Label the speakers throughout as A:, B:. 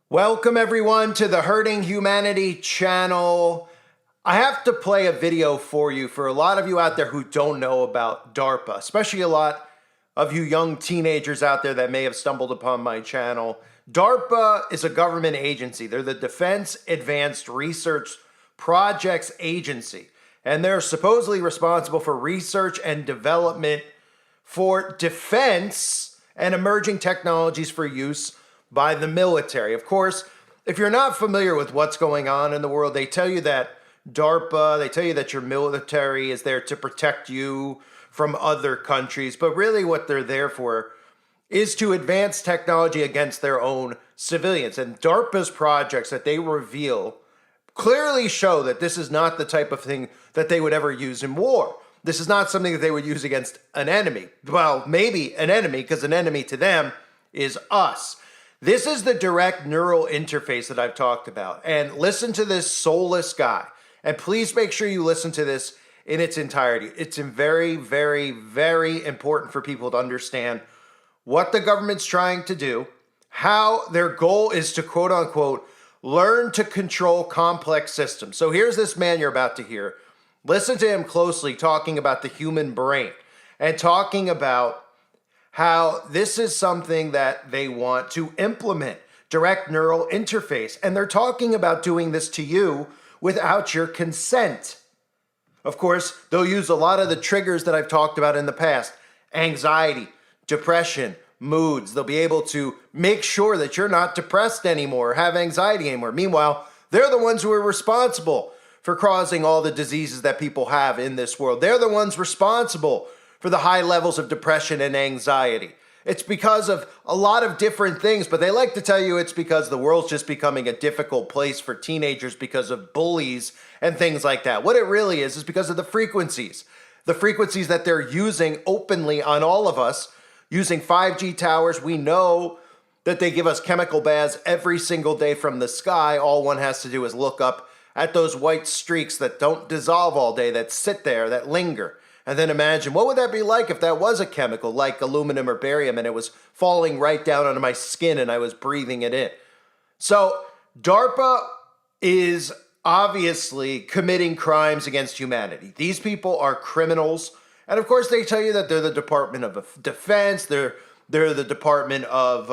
A: Welcome everyone to the Hurting Humanity channel. I have to play a video for you for a lot of you out there who don't know about DARPA, especially a lot of you young teenagers out there that may have stumbled upon my channel. DARPA is a government agency. They're the Defense Advanced Research Projects Agency, and they're supposedly responsible for research and development for defense and emerging technologies for use by the military. Of course, if you're not familiar with what's going on in the world, they tell you that DARPA, they tell you that your military is there to protect you from other countries, but really what they're there for is to advance technology against their own civilians. And DARPA's projects that they reveal clearly show that this is not the type of thing that they would ever use in war. This is not something that they would use against an enemy. Well, maybe an enemy, because an enemy to them is us. This is the direct neural interface that I've talked about. And listen to this soulless guy. And please make sure you listen to this in its entirety. It's very, very, very important for people to understand what the government's trying to do, how their goal is to, quote unquote, learn to control complex systems. So here's this man you're about to hear. Listen to him closely talking about the human brain and talking about how this is something that they want to implement, direct neural interface. And they're talking about doing this to you without your consent. Of course, they'll use a lot of the triggers that I've talked about in the past: anxiety, depression, moods. They'll be able to make sure that you're not depressed anymore or have anxiety anymore. Meanwhile, they're the ones who are responsible for causing all the diseases that people have in this world. They're the ones responsible for the high levels of depression and anxiety. It's because of a lot of different things, but they like to tell you it's because the world's just becoming a difficult place for teenagers because of bullies and things like that. What it really is because of the frequencies that they're using openly on all of us, using 5G towers. We know that they give us chemical baths every single day from the sky. All one has to do is look up at those white streaks that don't dissolve all day, that sit there, that linger. And then imagine, what would that be like if that was a chemical like aluminum or barium and it was falling right down onto my skin and I was breathing it in? So DARPA is obviously committing crimes against humanity. These people are criminals. And of course, they tell you that they're the Department of Defense. They're the Department of,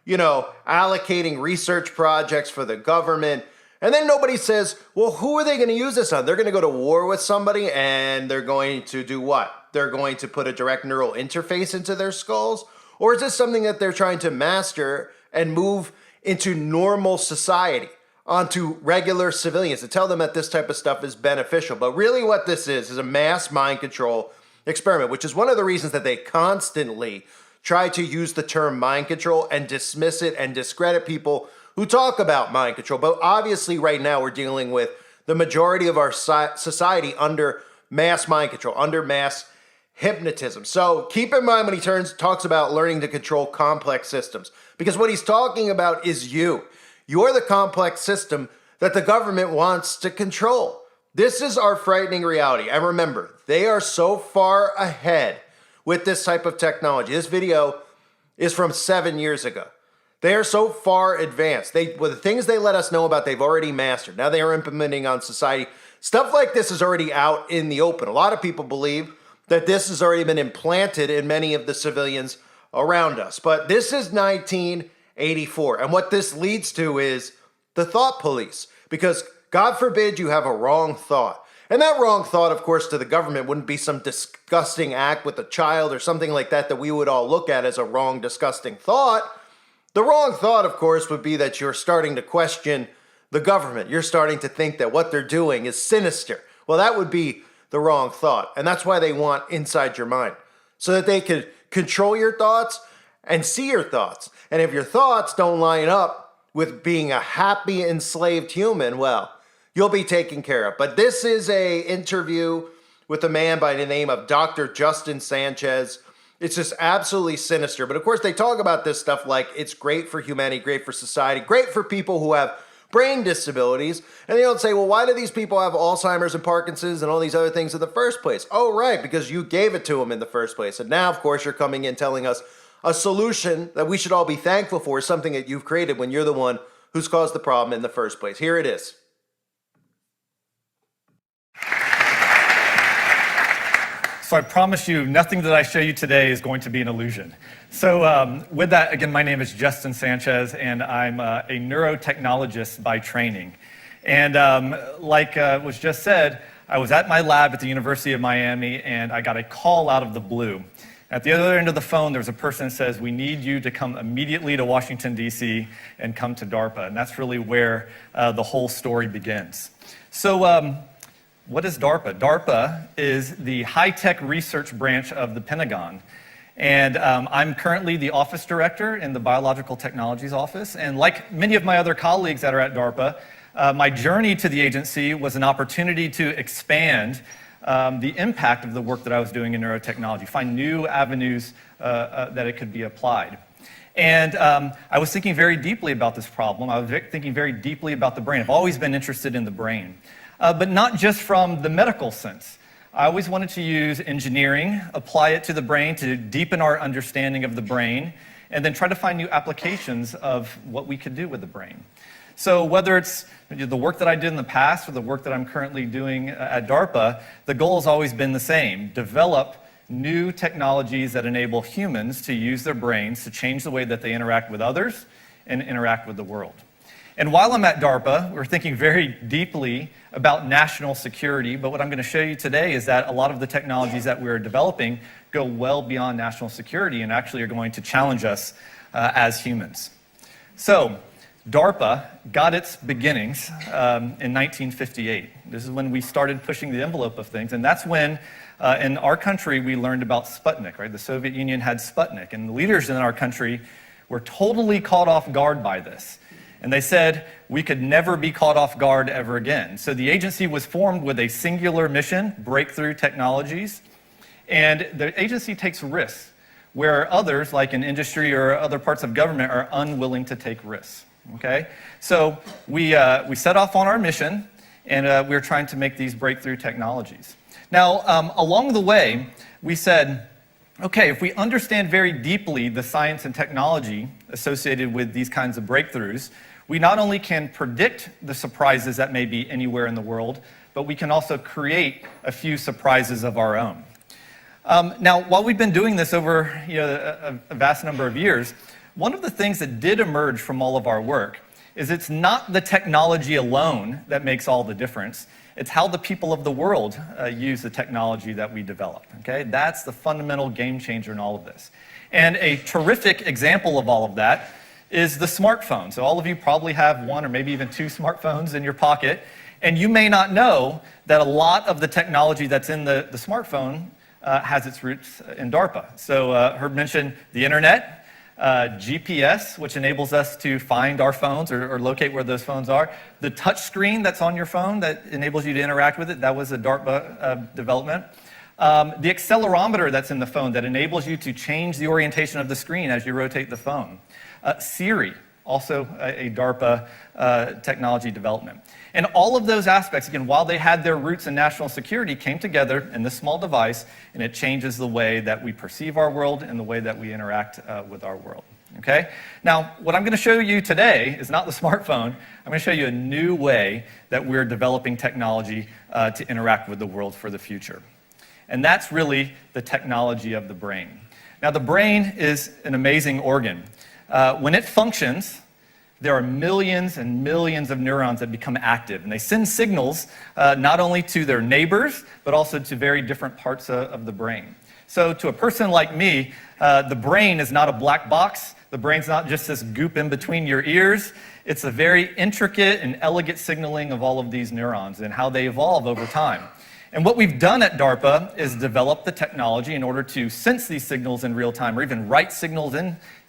A: allocating research projects for the government. And then nobody says, well, who are they going to use this on? They're going to go to war with somebody and they're going to do what? They're going to put a direct neural interface into their skulls? Or is this something that they're trying to master and move into normal society, onto regular civilians, to tell them that this type of stuff is beneficial? But really what this is a mass mind control experiment, which is one of the reasons that they constantly try to use the term mind control and dismiss it and discredit people who talk about mind control. But obviously right now we're dealing with the majority of our society under mass mind control, under mass hypnotism. So keep in mind when he talks about learning to control complex systems, because what he's talking about is you. You're the complex system that the government wants to control. This is our frightening reality. And remember, they are so far ahead with this type of technology. This video is from 7 years ago. They are so far advanced. The things they let us know about, they've already mastered. Now they are implementing on society. Stuff like this is already out in the open. A lot of people believe that this has already been implanted in many of the civilians around us. But this is 1984. And what this leads to is the thought police. Because God forbid you have a wrong thought. And that wrong thought, of course, to the government wouldn't be some disgusting act with a child or something like that we would all look at as a wrong, disgusting thought. The wrong thought, of course, would be that you're starting to question the government. You're starting to think that what they're doing is sinister. Well, that would be the wrong thought. And that's why they want inside your mind, so that they could control your thoughts and see your thoughts. And if your thoughts don't line up with being a happy, enslaved human, well, you'll be taken care of. But this is an interview with a man by the name of Dr. Justin Sanchez. It's just absolutely sinister. But of course, they talk about this stuff like it's great for humanity, great for society, great for people who have brain disabilities. And they don't say, well, why do these people have Alzheimer's and Parkinson's and all these other things in the first place? Oh, right, because you gave it to them in the first place. And now, of course, you're coming in telling us a solution that we should all be thankful for is something that you've created when you're the one who's caused the problem in the first place. Here it is.
B: So I promise you, nothing that I show you today is going to be an illusion. So with that, again, my name is Justin Sanchez, and I'm a neurotechnologist by training. And like was just said, I was at my lab at the University of Miami, and I got a call out of the blue. At the other end of the phone, there's a person that says, we need you to come immediately to Washington, D.C. and come to DARPA. And that's really where the whole story begins. So what is DARPA? DARPA is the high-tech research branch of the Pentagon. And I'm currently the office director in the Biological Technologies Office. And like many of my other colleagues that are at DARPA, my journey to the agency was an opportunity to expand the impact of the work that I was doing in neurotechnology, find new avenues that it could be applied. And I was thinking very deeply about this problem. I was thinking very deeply about the brain. I've always been interested in the brain, but not just from the medical sense. I always wanted to use engineering, apply it to the brain to deepen our understanding of the brain, and then try to find new applications of what we could do with the brain. So whether it's the work that I did in the past or the work that I'm currently doing at DARPA, the goal has always been the same: develop new technologies that enable humans to use their brains to change the way that they interact with others and interact with the world. And while I'm at DARPA, we're thinking very deeply about national security, but what I'm going to show you today is that a lot of the technologies that we're developing go well beyond national security and actually are going to challenge us as humans. So DARPA got its beginnings in 1958. This is when we started pushing the envelope of things, and that's when in our country we learned about Sputnik, right? The Soviet Union had Sputnik, and the leaders in our country were totally caught off guard by this. And they said we could never be caught off guard ever again. So the agency was formed with a singular mission: breakthrough technologies. And the agency takes risks where others, like in industry or other parts of government, are unwilling to take risks. Okay? So we set off on our mission, and we were trying to make these breakthrough technologies. Now, along the way, we said, okay, if we understand very deeply the science and technology associated with these kinds of breakthroughs, we not only can predict the surprises that may be anywhere in the world, but we can also create a few surprises of our own. Now, while we've been doing this over a vast number of years, one of the things that did emerge from all of our work is it's not the technology alone that makes all the difference. It's how the people of the world use the technology that we develop. Okay? That's the fundamental game changer in all of this. And a terrific example of all of that is the smartphone. So all of you probably have one or maybe even two smartphones in your pocket, and you may not know that a lot of the technology that's in the smartphone has its roots in DARPA. So Herb mentioned the internet, GPS, which enables us to find our phones or locate where those phones are. The touch screen that's on your phone that enables you to interact with it, that was a DARPA development. The accelerometer that's in the phone that enables you to change the orientation of the screen as you rotate the phone. Siri, also a DARPA technology development. And all of those aspects, again, while they had their roots in national security, came together in this small device, and it changes the way that we perceive our world and the way that we interact with our world. Okay? Now, what I'm going to show you today is not the smartphone. I'm going to show you a new way that we're developing technology to interact with the world for the future. And that's really the technology of the brain. Now, the brain is an amazing organ. When it functions, there are millions and millions of neurons that become active, and they send signals not only to their neighbors, but also to very different parts of the brain. So to a person like me, the brain is not a black box. The brain's not just this goop in between your ears. It's a very intricate and elegant signaling of all of these neurons and how they evolve over time. And what we've done at DARPA is develop the technology in order to sense these signals in real time or even write signals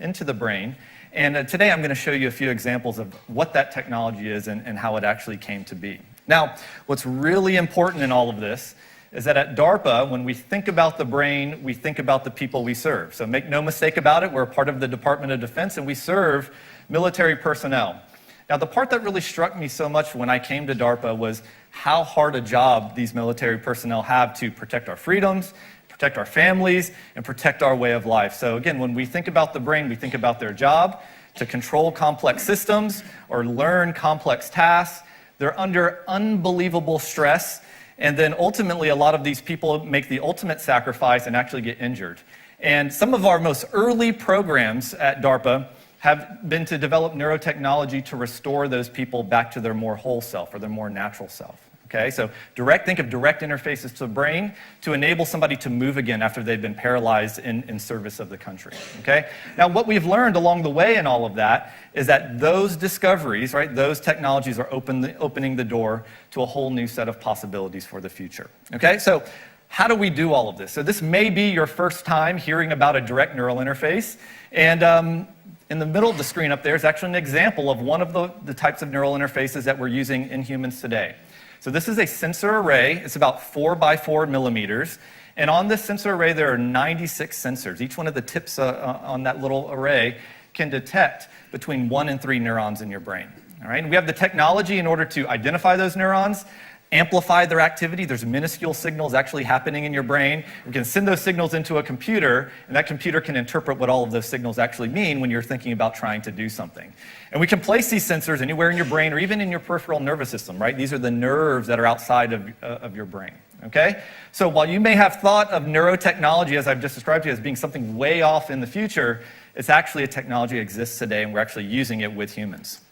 B: into the brain. And today I'm going to show you a few examples of what that technology is and how it actually came to be. Now, what's really important in all of this is that at DARPA, when we think about the brain, we think about the people we serve. So make no mistake about it, we're a part of the Department of Defense and we serve military personnel. Now, the part that really struck me so much when I came to DARPA was how hard a job these military personnel have to protect our freedoms, protect our families, and protect our way of life. So again, when we think about the brain, we think about their job to control complex systems or learn complex tasks. They're under unbelievable stress. And then ultimately, a lot of these people make the ultimate sacrifice and actually get injured. And some of our most early programs at DARPA have been to develop neurotechnology to restore those people back to their more whole self or their more natural self. Okay, so think of direct interfaces to the brain to enable somebody to move again after they've been paralyzed in service of the country. Okay, now what we've learned along the way in all of that is that those discoveries, right, those technologies are opening the door to a whole new set of possibilities for the future. Okay, so how do we do all of this? So this may be your first time hearing about a direct neural interface, and in the middle of the screen up there is actually an example of one of the types of neural interfaces that we're using in humans today. So this is a sensor array. It's about 4 by 4 millimeters. And on this sensor array, there are 96 sensors. Each one of the tips on that little array can detect between 1 and 3 neurons in your brain. All right? And we have the technology in order to identify those neurons, amplify their activity. There's minuscule signals actually happening in your brain. We can send those signals into a computer, and that computer can interpret what all of those signals actually mean when you're thinking about trying to do something. And we can place these sensors anywhere in your brain or even in your peripheral nervous system, right? These are the nerves that are outside of your brain, okay? So while you may have thought of neurotechnology, as I've just described to you, as being something way off in the future, it's actually a technology that exists today, and we're actually using it with humans.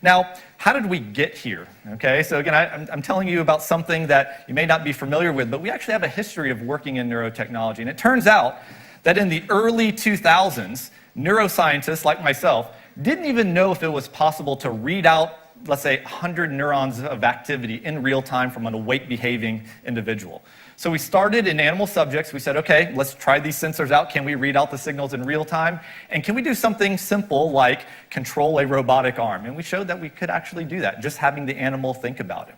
B: Now, how did we get here? Okay, so again, I'm telling you about something that you may not be familiar with, but we actually have a history of working in neurotechnology. And it turns out that in the early 2000s, neuroscientists like myself didn't even know if it was possible to read out, let's say, 100 neurons of activity in real time from an awake-behaving individual. So we started in animal subjects. We said, okay, let's try these sensors out. Can we read out the signals in real time? And can we do something simple like control a robotic arm? And we showed that we could actually do that, just having the animal think about it.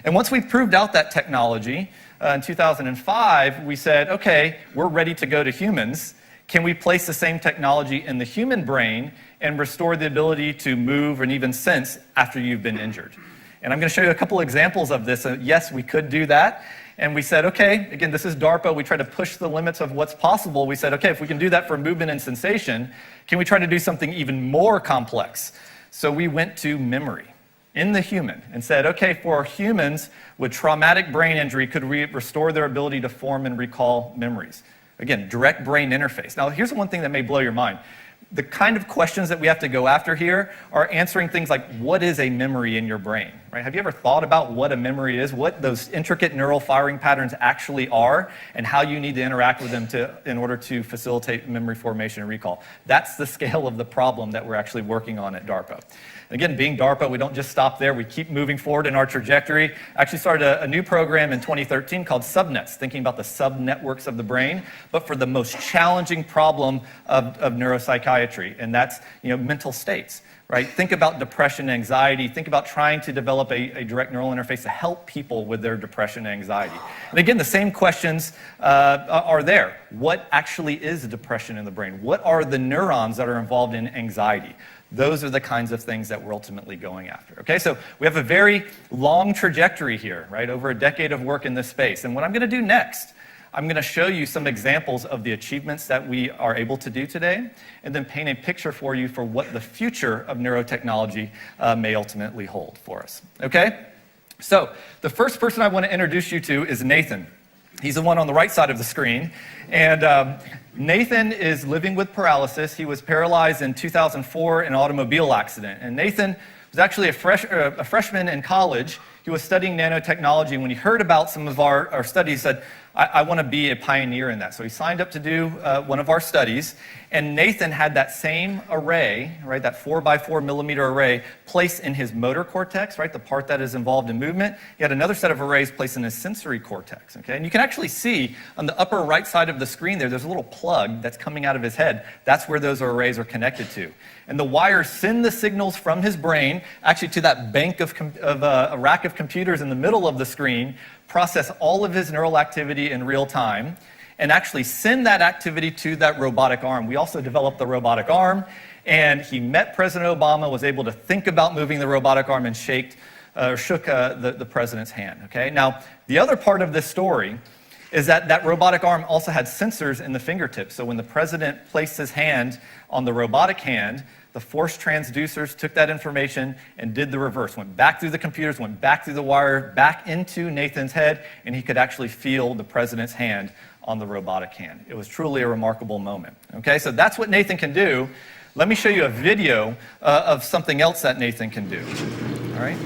B: And once we proved out that technology in 2005, we said, okay, we're ready to go to humans. Can we place the same technology in the human brain and restore the ability to move and even sense after you've been injured? And I'm going to show you a couple examples of this. Yes, we could do that. And we said, okay, again, this is DARPA. We try to push the limits of what's possible. We said, okay, if we can do that for movement and sensation, can we try to do something even more complex? So we went to memory in the human and said, okay, for humans with traumatic brain injury, could we restore their ability to form and recall memories? Again, direct brain interface. Now, here's one thing that may blow your mind. The kind of questions that we have to go after here are answering things like, what is a memory in your brain? Right? Have you ever thought about what a memory is, what those intricate neural firing patterns actually are, and how you need to interact with them in order to facilitate memory formation and recall? That's the scale of the problem that we're actually working on at DARPA. Again, being DARPA, we don't just stop there. We keep moving forward in our trajectory. I actually started a new program in 2013 called Subnets, thinking about the sub-networks of the brain, but for the most challenging problem of neuropsychiatry, and that's mental states. Right? Think about depression and anxiety. Think about trying to develop a direct neural interface to help people with their depression and anxiety. And again, the same questions are there. What actually is depression in the brain? What are the neurons that are involved in anxiety? Those are the kinds of things that we're ultimately going after. Okay, so we have a very long trajectory here, right? Over a decade of work in this space. And what I'm going to do next, I'm going to show you some examples of the achievements that we are able to do today, and then paint a picture for you for what the future of neurotechnology may ultimately hold for us. Okay? So the first person I want to introduce you to is Nathan. He's the one on the right side of the screen. And Nathan is living with paralysis. He was paralyzed in 2004 in an automobile accident. And Nathan was actually a freshman in college. He was studying nanotechnology. When he heard about some of our studies, he said, I want to be a pioneer in that. So he signed up to do one of our studies, and Nathan had that same array, right, that 4 by 4 millimeter array placed in his motor cortex, right, the part that is involved in movement. He had another set of arrays placed in his sensory cortex, okay? And you can actually see on the upper right side of the screen there's a little plug that's coming out of his head. That's where those arrays are connected to. And the wires send the signals from his brain actually to that bank of a rack of computers in the middle of the screen, process all of his neural activity in real time, and actually send that activity to that robotic arm. We also developed the robotic arm, and he met President Obama, was able to think about moving the robotic arm, and shook the president's hand. Okay? Now, the other part of this story is that robotic arm also had sensors in the fingertips. So when the president placed his hand on the robotic hand, the force transducers took that information and did the reverse, went back through the computers, went back through the wire, back into Nathan's head, and he could actually feel the president's hand on the robotic hand. It was truly a remarkable moment. Okay, so that's what Nathan can do. Let me show you a video of something else that Nathan can do. All right?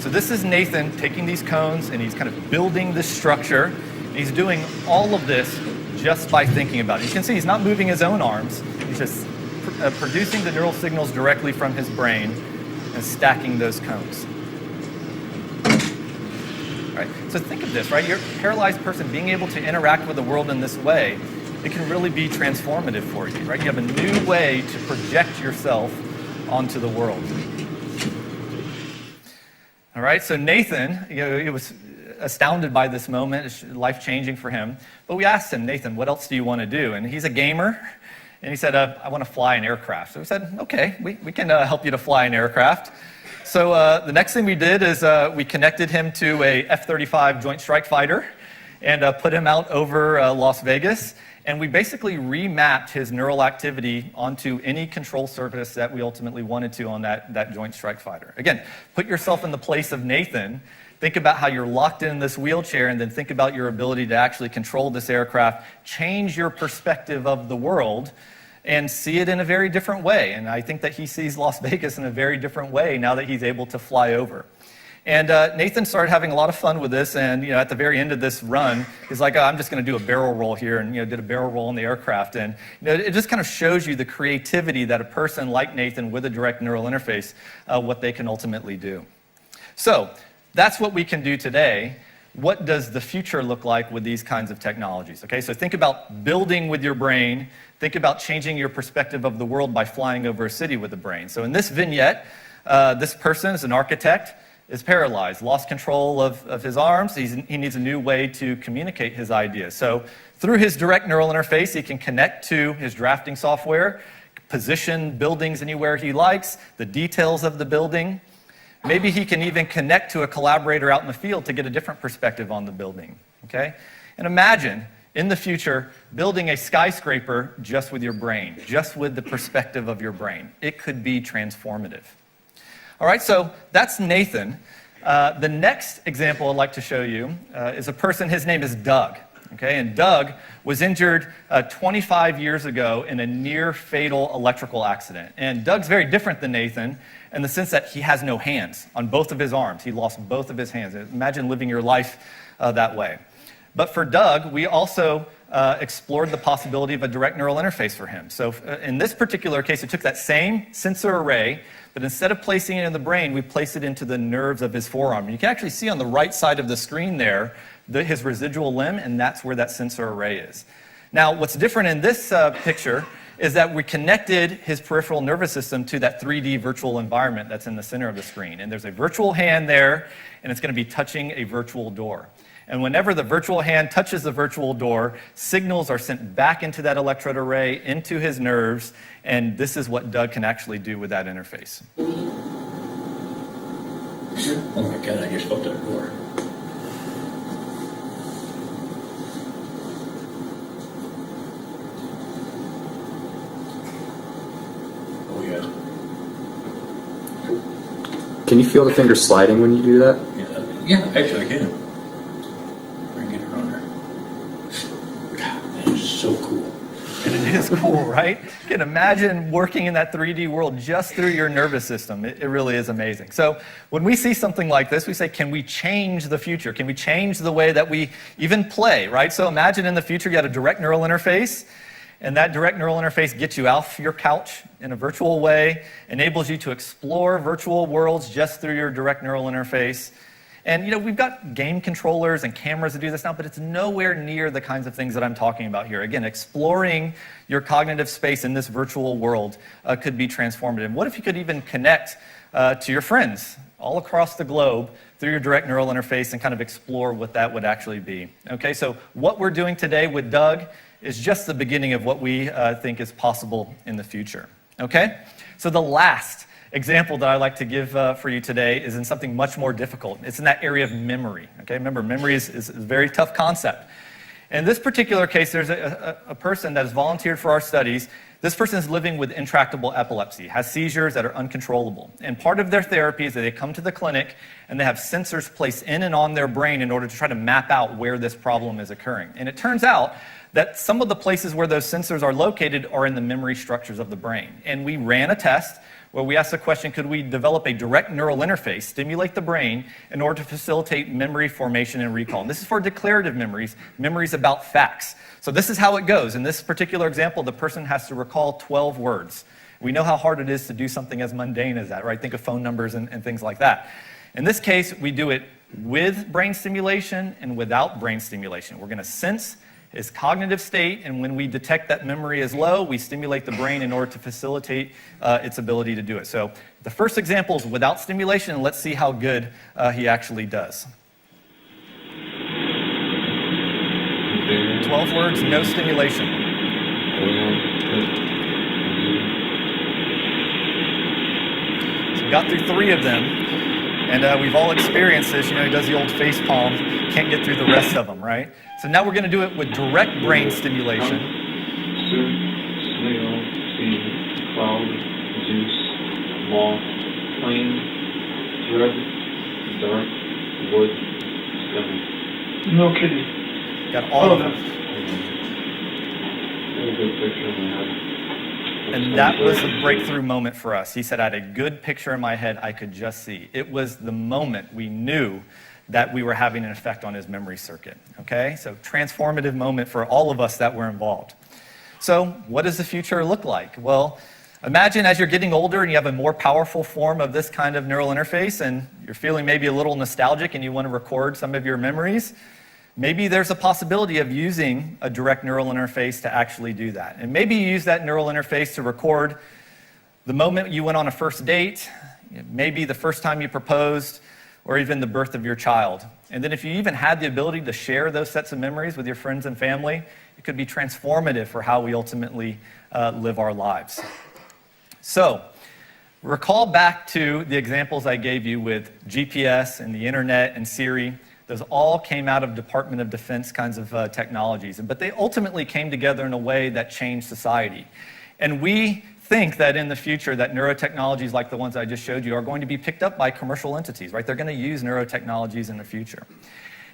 B: So this is Nathan taking these cones and he's kind of building this structure. He's doing all of this just by thinking about it. You can see he's not moving his own arms. He's just producing the neural signals directly from his brain and stacking those cones. All right? So think of this, right? You're a paralyzed person being able to interact with the world in this way. It can really be transformative for you, right? You have a new way to project yourself onto the world. All right, so Nathan, he was astounded by this moment. It's life-changing for him. But we asked him, Nathan, what else do you want to do? And he's a gamer, and he said, I want to fly an aircraft. So we said, okay, we can help you to fly an aircraft. So the next thing we did is we connected him to a F-35 Joint Strike Fighter and put him out over Las Vegas. And we basically remapped his neural activity onto any control surface that we ultimately wanted to on that Joint Strike Fighter. Again, put yourself in the place of Nathan. Think about how you're locked in this wheelchair, and then think about your ability to actually control this aircraft, change your perspective of the world, and see it in a very different way. And I think that he sees Las Vegas in a very different way now that he's able to fly over. And Nathan started having a lot of fun with this, and at the very end of this run, he's like, I'm just going to do a barrel roll here, and did a barrel roll in the aircraft. And it just kind of shows you the creativity that a person like Nathan with a direct neural interface, what they can ultimately do. So that's what we can do today. What does the future look like with these kinds of technologies? Okay, so think about building with your brain. Think about changing your perspective of the world by flying over a city with the brain. So in this vignette, this person is an architect, is paralyzed, lost control of his arms. He needs a new way to communicate his ideas. So through his direct neural interface, he can connect to his drafting software, position buildings anywhere he likes, the details of the building. Maybe he can even connect to a collaborator out in the field to get a different perspective on the building. Okay? And imagine, in the future, building a skyscraper just with your brain, just with the perspective of your brain. It could be transformative. All right, so that's Nathan. The next example I'd like to show you is a person, his name is Doug. Okay, and Doug was injured 25 years ago in a near-fatal electrical accident. And Doug's very different than Nathan in the sense that he has no hands on both of his arms. He lost both of his hands. Imagine living your life that way. But for Doug, we also explored the possibility of a direct neural interface for him. So in this particular case, it took that same sensor array, but instead of placing it in the brain, we placed it into the nerves of his forearm. And you can actually see on the right side of the screen there his residual limb, and that's where that sensor array is. Now, what's different in this picture is that we connected his peripheral nervous system to that 3D virtual environment that's in the center of the screen. And there's a virtual hand there, and it's going to be touching a virtual door. And whenever the virtual hand touches the virtual door, signals are sent back into that electrode array, into his nerves, and this is what Doug can actually do with that interface.
C: Oh my God, I just spoke to the door. Oh yeah.
D: Can you feel the finger sliding when you do that?
C: Yeah, actually I can. So cool.
B: And it is cool, right? You can imagine working in that 3D world just through your nervous system. It really is amazing. So when we see something like this, we say, can we change the future? Can we change the way that we even play, right? So imagine in the future you had a direct neural interface, and that direct neural interface gets you off your couch in a virtual way, enables you to explore virtual worlds just through your direct neural interface. And we've got game controllers and cameras that do this now, but it's nowhere near the kinds of things that I'm talking about here. Again, exploring your cognitive space in this virtual world could be transformative. What if you could even connect to your friends all across the globe through your direct neural interface and kind of explore what that would actually be? Okay, so what we're doing today with Doug is just the beginning of what we think is possible in the future. Okay, so the last example that I'd like to give for you today is in something much more difficult. It's in that area of memory. Okay, remember, memory is a very tough concept. In this particular case, there's a person that has volunteered for our studies. This person is living with intractable epilepsy, has seizures that are uncontrollable. And part of their therapy is that they come to the clinic and they have sensors placed in and on their brain in order to try to map out where this problem is occurring. And it turns out that some of the places where those sensors are located are in the memory structures of the brain. And we ran a test where we asked the question, could we develop a direct neural interface, stimulate the brain, in order to facilitate memory formation and recall? And this is for declarative memories, memories about facts. So this is how it goes. In this particular example, the person has to recall 12 words. We know how hard it is to do something as mundane as that, right? Think of phone numbers and things like that. In this case, we do it with brain stimulation and without brain stimulation. We're going to sense his cognitive state, and when we detect that memory is low, we stimulate the brain in order to facilitate its ability to do it. So the first example is without stimulation, and let's see how good he actually does. 12 words, no stimulation. So we got through 3 of them, and we've all experienced this. You know, he does the old face palm, can't get through the rest of them, right? So now we're going to do it with direct brain stimulation.
E: Soup, snail, seed, cloud, juice, moth, plane, thread, dark, wood, stomach.
F: No kidding.
B: Got all of them.
E: There's a good picture in my head.
B: And that was the breakthrough moment for us. He said, I had a good picture in my head I could just see. It was the moment we knew that we were having an effect on his memory circuit, okay? So transformative moment for all of us that were involved. So what does the future look like? Well, imagine as you're getting older and you have a more powerful form of this kind of neural interface and you're feeling maybe a little nostalgic and you want to record some of your memories. Maybe there's a possibility of using a direct neural interface to actually do that. And maybe you use that neural interface to record the moment you went on a first date, maybe the first time you proposed, or even the birth of your child. And then if you even had the ability to share those sets of memories with your friends and family, it could be transformative for how we ultimately live our lives. So, recall back to the examples I gave you with GPS and the internet and Siri. Those all came out of Department of Defense kinds of technologies, but they ultimately came together in a way that changed society. And we think that in the future that neurotechnologies like the ones I just showed you are going to be picked up by commercial entities, right? They're going to use neurotechnologies in the future.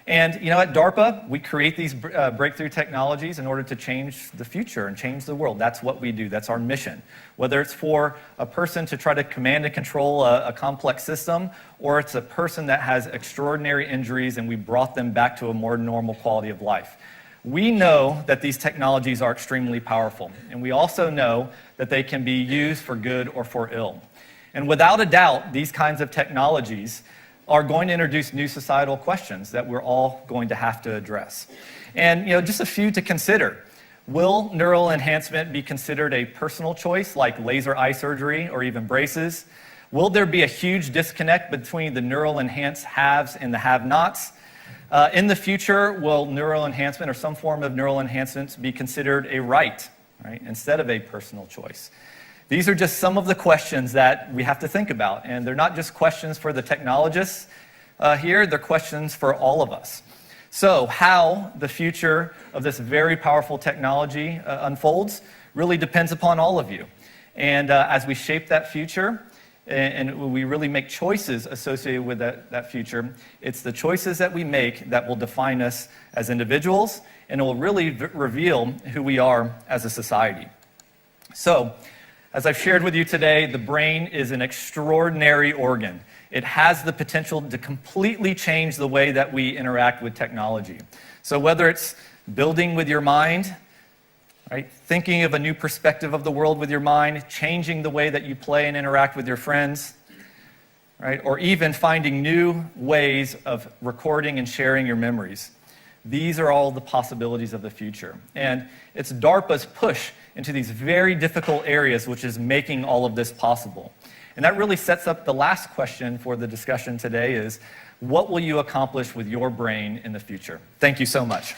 B: And you know, at DARPA, we create these breakthrough technologies in order to change the future and change the world. That's what we do. That's our mission. Whether it's for a person to try to command and control a complex system, or it's a person that has extraordinary injuries and we brought them back to a more normal quality of life. We know that these technologies are extremely powerful, and we also know that they can be used for good or for ill. And without a doubt, these kinds of technologies are going to introduce new societal questions that we're all going to have to address. And you know, just a few to consider. Will neural enhancement be considered a personal choice, like laser eye surgery or even braces? Will there be a huge disconnect between the neural enhanced haves and the have-nots? In the future, will neural enhancement or some form of neural enhancements be considered a right, instead of a personal choice? These are just some of the questions that we have to think about, and they're not just questions for the technologists here, they're questions for all of us. So how the future of this very powerful technology unfolds really depends upon all of you. And as we shape that future, and we really make choices associated with that future, it's the choices that we make that will define us as individuals, and it will really reveal who we are as a society. So, as I've shared with you today, the brain is an extraordinary organ. It has the potential to completely change the way that we interact with technology. So whether it's building with your mind, thinking of a new perspective of the world with your mind, changing the way that you play and interact with your friends, or even finding new ways of recording and sharing your memories. These are all the possibilities of the future. And it's DARPA's push into these very difficult areas which is making all of this possible. And that really sets up the last question for the discussion today is, what will you accomplish with your brain in the future? Thank you so much.